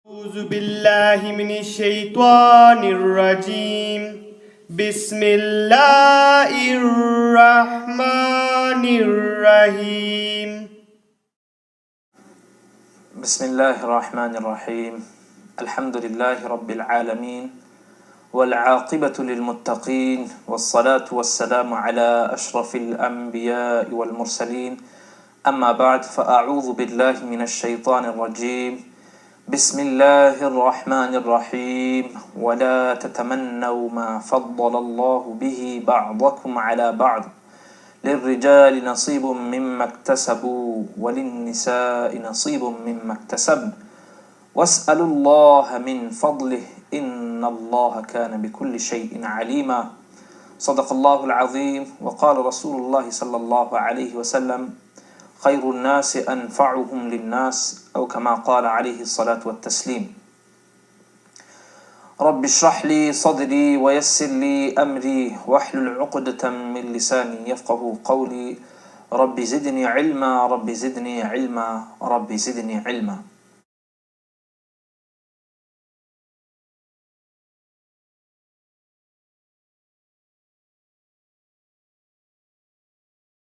أعوذ بالله من الشيطان الرجيم بسم الله الرحمن الرحيم بسم الله الرحمن الرحيم الحمد لله رب العالمين والعاقبة للمتقين والصلاة والسلام على أشرف الأنبياء والمرسلين أما بعد فأعوذ بالله من الشيطان الرجيم بسم الله الرحمن الرحيم ولا تتمنوا ما فضل الله به بعضكم على بعض للرجال نصيب مما اكتسبوا وللنساء نصيب مما اكتسبن واسألوا الله من فضله إن الله كان بكل شيء عليما صدق الله العظيم وقال رسول الله صلى الله عليه وسلم خير الناس أنفعهم للناس أو كما قال عليه الصلاة والتسليم رب اشرح لي صدري ويسر لي أمري واحلل عقدة من لساني يفقه قولي رب زدني علما رب زدني علما رب زدني علما.